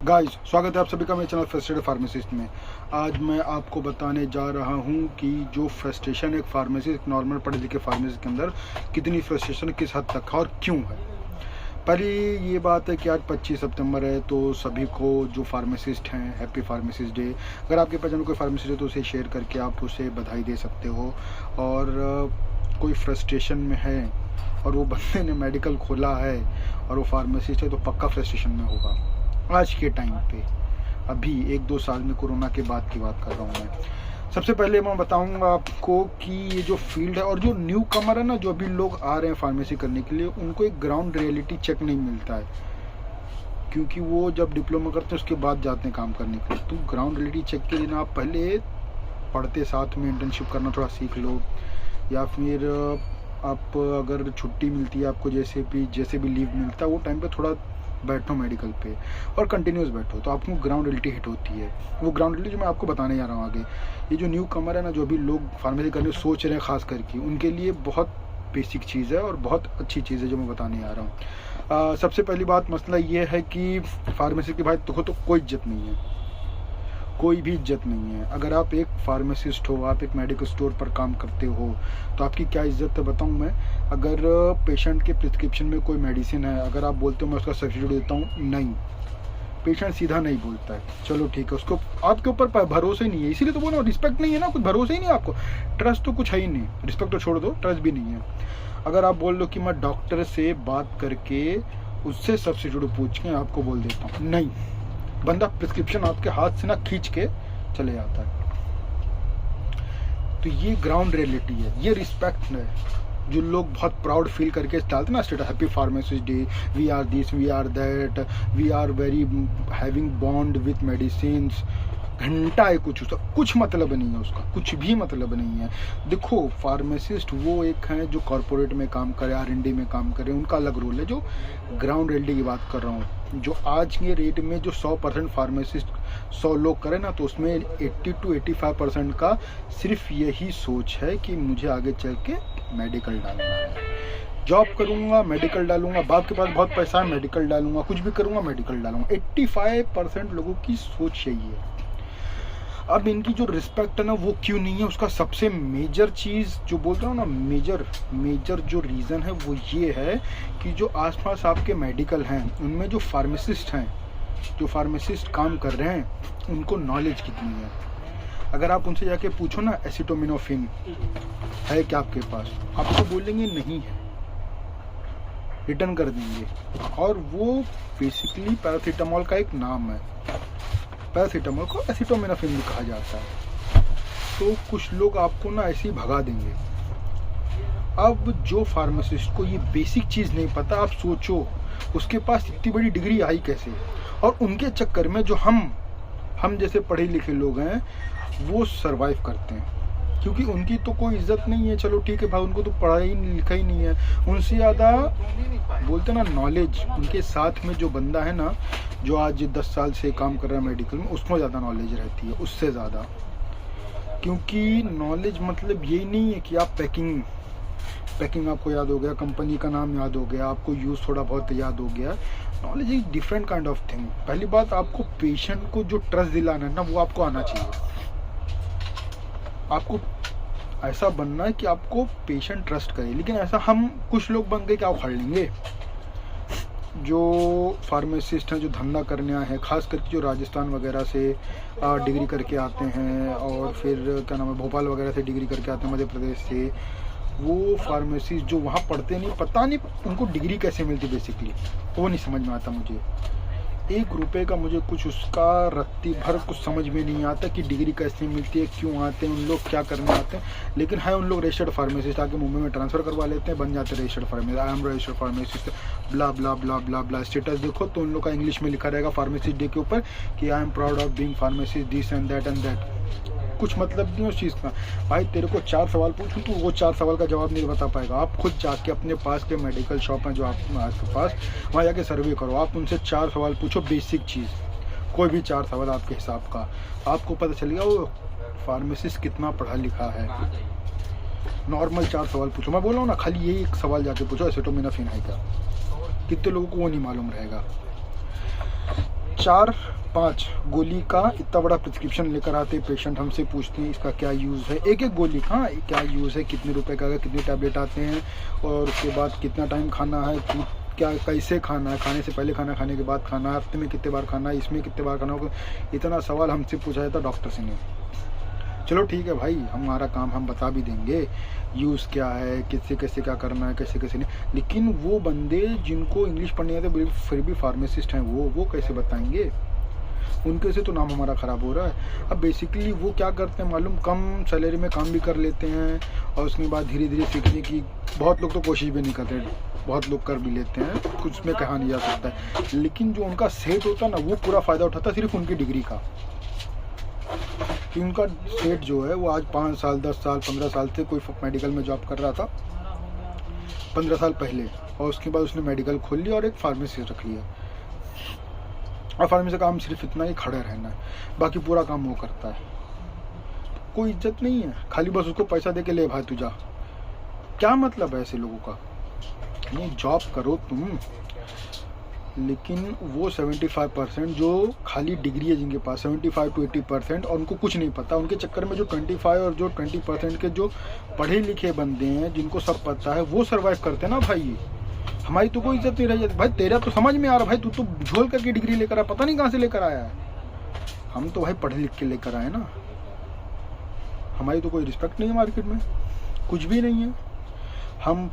Guys, स्वागत है आप सभी का मेरे चैनल फ्रस्ट्रेटेड फार्मासिस्ट में। आज मैं आपको बताने जा रहा हूं कि जो फ्रस्ट्रेशन एक फार्मासिस्ट, नॉर्मल पढ़े लिखे फार्मासिस्ट के अंदर कितनी फ्रस्ट्रेशन किस हद तक है और क्यों है। पहली ये बात है कि आज 25 सितंबर है, तो सभी को जो फार्मासिस्ट हैं हैप्पी फार्मासिस्ट डे। अगर आपके पहचान में कोई फार्मासिस्ट है तो उसे शेयर करके आप उसे बधाई दे सकते हो। और कोई फ्रस्ट्रेशन में है और वो बंदे ने मेडिकल खोला है और वो फार्मासिस्ट है तो पक्का फ्रस्ट्रेशन में होगा आज के टाइम पे। अभी 1-2 साल में कोरोना के बाद की बात कर रहा हूँ मैं। सबसे पहले मैं बताऊंगा आपको कि ये जो फील्ड है और जो न्यू कमर है ना, जो अभी लोग आ रहे हैं फार्मेसी करने के लिए, उनको एक ग्राउंड रियलिटी चेक नहीं मिलता है, क्योंकि वो जब डिप्लोमा करते हैं उसके बाद जाते हैं काम करने के लिए। तो ग्राउंड रियलिटी चेक के लिए ना आप पहले पढ़ते साथ में इंटर्नशिप करना थोड़ा सीख लो, या फिर आप अगर छुट्टी मिलती है आपको, जैसे भी लीव मिलता है वो टाइम पे थोड़ा बैठो मेडिकल पे और कंटिन्यूस बैठो, तो आपको ग्राउंड रियलिटी हिट होती है। वो ग्राउंड रियलिटी जो मैं आपको बताने जा रहा हूँ आगे, ये जो न्यू कमर है ना, जो अभी लोग फार्मेसी करने सोच रहे हैं खास करके, उनके लिए बहुत बेसिक चीज़ है और बहुत अच्छी चीज़ है जो मैं बताने जा रहा हूँ। सबसे पहली बात मसला ये है कि फार्मेसी के भाई देखो तो कोई इज्जत नहीं है, कोई भी इज्जत नहीं है। अगर आप एक फार्मासिस्ट हो, आप एक मेडिकल स्टोर पर काम करते हो, तो आपकी क्या इज्जत है बताऊं मैं। अगर पेशेंट के प्रिस्क्रिप्शन में कोई मेडिसिन है, अगर आप बोलते हो मैं उसका सब्सिट्यूट देता हूँ, नहीं, पेशेंट सीधा नहीं बोलता है चलो ठीक है, उसको आपके ऊपर भरोसा ही नहीं है, इसीलिए तो बोलो रिस्पेक्ट नहीं है ना, कुछ भरोसा ही नहीं है आपको, ट्रस्ट तो कुछ है ही नहीं। रिस्पेक्ट तो छोड़ दो, ट्रस्ट भी नहीं है। अगर आप बोल दो कि मैं डॉक्टर से बात करके उससे सब्सिट्यूट पूछ के आपको बोल देता हूँ, नहीं, बंदा प्रिस्क्रिप्शन आपके हाथ से ना खींच के चले जाता है। तो ये ग्राउंड रियलिटी है, ये रिस्पेक्ट है जो लोग बहुत प्राउड फील करके डालते ना status, happy pharmacist day, we are this, we are that, we are very having bond with medicine. घंटा है कुछ, उसका कुछ मतलब नहीं है, उसका कुछ भी मतलब नहीं है। देखो फार्मासिस्ट वो एक हैं जो कॉर्पोरेट में काम करे, R&D में काम करे, उनका अलग रोल है। जो ग्राउंड रियलिटी की बात कर रहा हूँ, जो आज के रेट में जो 100% फार्मासिस्ट 100 लोग करें ना, तो उसमें 80 to 85% का सिर्फ यही सोच है कि मुझे आगे चल के मेडिकल डालना है, जॉब करूंगा मेडिकल डालूंगा, बाप के पास बहुत पैसा है मेडिकल डालूंगा, कुछ भी करूंगा मेडिकल डालूंगा। 85% लोगों की सोच यही है। अब इनकी जो रिस्पेक्ट है ना वो क्यों नहीं है, उसका सबसे मेजर चीज़ जो बोल रहा हूँ ना, मेजर जो रीज़न है वो ये है कि जो आसपास आपके मेडिकल हैं उनमें जो फार्मासिस्ट हैं, जो फार्मासिस्ट काम कर रहे हैं, उनको नॉलेज कितनी है। अगर आप उनसे जाके पूछो ना एसिटोमिनोफिन है क्या आपके पास, आपको बोलेंगे नहीं है, रिटर्न कर देंगे। और वो बेसिकली पैरासीटामोल का एक नाम है, पैरासीटामोल को एसिटोमिनोफिन भी कहा जाता है। तो कुछ लोग आपको ना ऐसे ही भगा देंगे। अब जो फार्मासिस्ट को ये बेसिक चीज़ नहीं पता, आप सोचो उसके पास इतनी बड़ी डिग्री आई कैसे। और उनके चक्कर में जो हम जैसे पढ़े लिखे लोग हैं वो सरवाइव करते हैं, क्योंकि उनकी तो कोई इज्जत नहीं है। चलो ठीक है भाई, उनको तो पढ़ाई लिखा ही नहीं है, उनसे ज़्यादा बोलते ना नॉलेज उनके साथ में जो बंदा है ना, जो आज 10 साल से काम कर रहा है मेडिकल में, उसको ज़्यादा नॉलेज रहती है, उससे ज़्यादा। क्योंकि नॉलेज मतलब यही नहीं है कि आप पैकिंग आपको याद हो गया, कंपनी का नाम याद हो गया, आपको यूज़ थोड़ा बहुत याद हो गया। नॉलेज एक डिफरेंट काइंड ऑफ थिंग। पहली बात, आपको पेशेंट को जो ट्रस्ट दिलाना है ना, वो आपको आना चाहिए। आपको ऐसा बनना है कि आपको पेशेंट ट्रस्ट करे। लेकिन ऐसा हम कुछ लोग बन गए क्या उखाड़ लेंगे। जो फार्मासिस्ट हैं जो धंधा करने आए हैं, खास करके जो राजस्थान वगैरह से डिग्री करके आते हैं, और फिर क्या नाम है भोपाल वगैरह से डिग्री करके आते हैं, मध्य प्रदेश से, वो फार्मेसिस्ट जो वहाँ पढ़ते नहीं, पता नहीं उनको डिग्री कैसे मिलती बेसिकली, वो नहीं समझ में आता मुझे। 1 रुपये का मुझे कुछ उसका रत्ती भर कुछ समझ में नहीं आता कि डिग्री कैसे मिलती है, क्यों आते हैं उन लोग, क्या करने आते हैं। लेकिन है उन लोग रजिस्टर्ड फार्मासिस्ट, आके मुंबई में ट्रांसफ़र करवा लेते हैं, बन जाते हैं registered pharmacist, I am registered pharmacist, blah blah blah blah blah. Status देखो तो उन लोग का इंग्लिश में लिखा रहेगा फार्मासिस्ट डे के ऊपर कि I am proud of being pharmacist this and that. कुछ मतलब नहीं उस चीज़ का। भाई तेरे को 4 सवाल पूछूं तो वो 4 सवाल का जवाब नहीं बता पाएगा। आप खुद जाके अपने पास के मेडिकल शॉप हैं जो आपके पास, वहाँ जाके सर्वे करो, आप उनसे 4 सवाल पूछो, बेसिक चीज़, कोई भी 4 सवाल आपके हिसाब का, आपको पता चलेगा वो फार्मासिस्ट कितना पढ़ा लिखा है। नॉर्मल 4 सवाल पूछो, मैं बोल रहा हूँ ना, खाली यही एक सवाल जाके पूछो एसिटोमिनोफिन है क्या, कितने लोगों को वो नहीं मालूम रहेगा। 4-5 गोली का इतना बड़ा प्रिस्क्रिप्शन लेकर आते पेशेंट, हमसे पूछते हैं इसका क्या यूज़ है, एक एक गोली का क्या यूज़ है, कितने रुपए का, कितने टैबलेट आते हैं, और उसके बाद कितना टाइम खाना है, क्या कैसे खाना है, खाने से पहले खाना, खाने के बाद खाना, हफ्ते में कितने बार खाना है, इसमें कितने बार खाना होगा। इतना सवाल हमसे पूछा जाता डॉक्टर से ने। चलो ठीक है भाई, हमारा काम हम बता भी देंगे यूज़ क्या है, किससे कैसे क्या करना है, कैसे कैसे नहीं, लेकिन वो बंदे जिनको इंग्लिश पढ़ने आते फिर भी फार्मासिस्ट हैं वो कैसे बताएंगे? उनके से तो नाम हमारा ख़राब हो रहा है। अब बेसिकली वो क्या करते हैं मालूम, कम सैलरी में काम भी कर लेते हैं और उसके बाद धीरे धीरे सीखने की बहुत लोग तो कोशिश भी नहीं करते, बहुत लोग कर भी लेते हैं, कुछ में कहा नहीं जा सकता है। लेकिन जो उनका सेट होता है ना, वो पूरा फ़ायदा उठाता है सिर्फ उनकी डिग्री का। कि उनका सेट जो है वो आज 5 साल 10 साल 15 साल से कोई मेडिकल में जॉब कर रहा था 15 साल पहले, और उसके बाद उसने मेडिकल खोल लिया और एक फार्मेसी रख लिया, और फार्मेसी का काम सिर्फ इतना ही खड़े रहना है, बाकी पूरा काम वो करता है। कोई इज्जत नहीं है, खाली बस उसको पैसा दे के ले भाई तू जा। क्या मतलब है ऐसे लोगों का? नहीं, जॉब करो तुम, लेकिन वो 75% जो खाली डिग्री है जिनके पास 75 to 80%, और उनको कुछ नहीं पता, उनके चक्कर में जो 25 और जो 20% के जो पढ़े लिखे बंदे हैं जिनको सब पता है वो सर्वाइव करते हैं ना भाई। हमारी तो कोई इज्जत नहीं रह जाती भाई। तेरा तो समझ में आ रहा भाई, तू तो झोल करके डिग्री लेकर आया, पता नहीं कहाँ से लेकर आया है। हम तो भाई पढ़े लिख के लेकर आए ना, हमारी तो कोई रिस्पेक्ट नहीं है मार्केट में, कुछ भी नहीं है। हम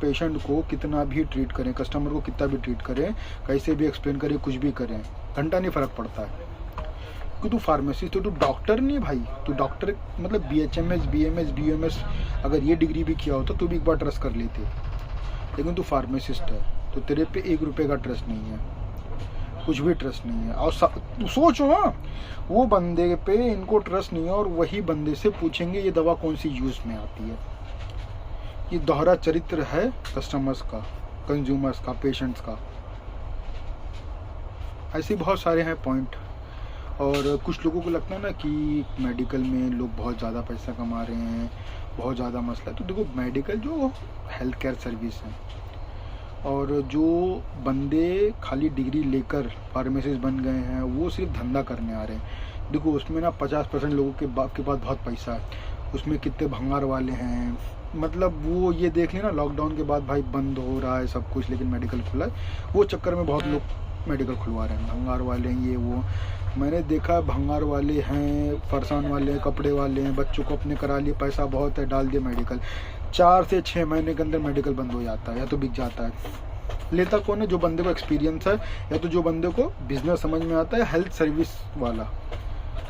पेशेंट को कितना भी ट्रीट करें, कस्टमर को कितना भी ट्रीट करें, कैसे भी एक्सप्लेन करें, कुछ भी करें, घंटा नहीं फ़र्क पड़ता है। क्योंकि तू फार्मेसिस्ट तो तू डॉक्टर नहीं है भाई। तू डॉक्टर मतलब BHMS BMS BMS अगर ये डिग्री भी किया होता तो भी एक बार ट्रस्ट कर लेते, लेकिन तू फार्मेसिस्ट है तो तेरे पे 1 रुपये का ट्रस्ट नहीं है, कुछ भी ट्रस्ट नहीं है। और सोचो हाँ, वो बंदे पे इनको ट्रस्ट नहीं है और वही बंदे से पूछेंगे ये दवा कौन सी यूज़ में आती है। ये दोहरा चरित्र है कस्टमर्स का, कंज्यूमर्स का, पेशेंट्स का। ऐसे बहुत सारे हैं पॉइंट। और कुछ लोगों को लगता है ना कि मेडिकल में लोग बहुत ज़्यादा पैसा कमा रहे हैं, बहुत ज़्यादा मसला है। तो देखो, मेडिकल जो हेल्थ केयर सर्विस है, और जो बंदे खाली डिग्री लेकर फार्मेसिस्ट बन गए हैं वो सिर्फ धंधा करने आ रहे हैं। देखो उसमें ना 50% लोगों के पास बहुत पैसा है, उसमें कितने भंगार वाले हैं। मतलब वो ये देख लेना, लॉकडाउन के बाद भाई बंद हो रहा है सब कुछ, लेकिन मेडिकल खुला है, वो चक्कर में बहुत लोग मेडिकल खुलवा रहे हैं। भंगार वाले हैं ये वो, मैंने देखा भंगार वाले हैं, फरसान वाले हैं, कपड़े वाले हैं, बच्चों को अपने करा लिए, पैसा बहुत है, डाल दिए मेडिकल। 4 से 6 महीने के अंदर मेडिकल बंद हो जाता है या तो बिक जाता है। लेता कौन है? जो बंदे को एक्सपीरियंस है या तो जो बंदे को बिजनेस समझ में आता है, हेल्थ सर्विस वाला,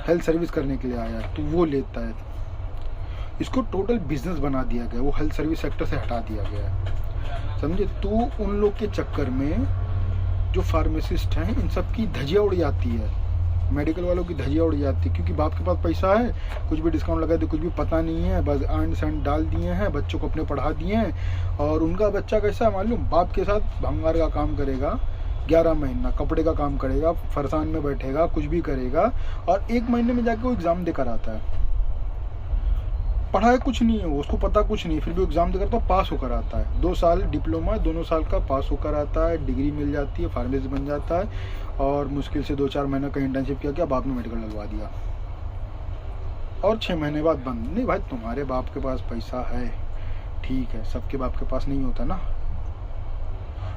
हेल्थ सर्विस करने के लिए आया है तो वो लेता है। इसको टोटल बिजनेस बना दिया गया, वो हेल्थ सर्विस सेक्टर से हटा दिया गया है, समझे? तो उन लोग के चक्कर में जो फार्मासिस्ट हैं इन सब की धजिया उड़ जाती है, मेडिकल वालों की धजिया उड़ जाती है, क्योंकि बाप के पास पैसा है, कुछ भी डिस्काउंट लगा दे, कुछ भी पता नहीं है, बस एंड सेंड डाल दिए हैं, बच्चों को अपने पढ़ा दिए हैं। और उनका बच्चा कैसा है मालूम? बाप के साथ भंगार का काम करेगा 11 महीना, कपड़े का काम करेगा, फरसान में बैठेगा, कुछ भी करेगा, और 1 महीने में जाके वो एग्ज़ाम देकर आता है। पढ़ाई कुछ नहीं है, उसको पता कुछ नहीं, फिर भी एग्ज़ाम देकर तो पास होकर आता है। 2 साल डिप्लोमा, दोनों साल का पास होकर आता है, डिग्री मिल जाती है, फार्मेसिस्ट बन जाता है, और मुश्किल से 2-4 महीने का इंटर्नशिप किया, बाद में मेडिकल लगवा दिया, और 6 महीने बाद बंद। नहीं भाई, तुम्हारे बाप के पास पैसा है, ठीक है, सबके बाप के पास नहीं होता ना।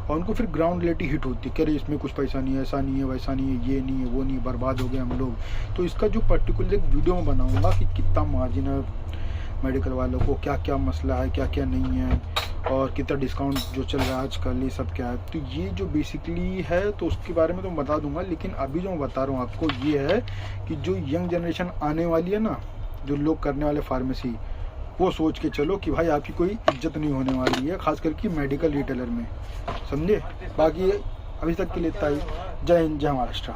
और उनको फिर ग्राउंड रियलिटी हिट होती है कि अरे इसमें कुछ पैसा नहीं है, ऐसा नहीं है, वैसा नहीं है, ये नहीं है, वो नहीं है, बर्बाद हो गए हम लोग। तो इसका जो पर्टिकुलर एक वीडियो में बनाऊंगा कि कितना मार्जिन है मेडिकल वालों को, क्या क्या मसला है, क्या क्या नहीं है, और कितना डिस्काउंट जो चल रहा है आजकल, ये सब क्या है। तो ये जो बेसिकली है तो उसके बारे में तो मैं बता दूंगा, लेकिन अभी जो मैं बता रहा हूँ आपको ये है कि जो यंग जनरेशन आने वाली है ना, जो लोग करने वाले फार्मेसी, वो सोच के चलो कि भाई आपकी कोई इज्जत नहीं होने वाली है, खास करके मेडिकल रिटेलर में, समझे? बाकी अभी तक के लिए इतना ही। जय हिंद, जय महाराष्ट्र।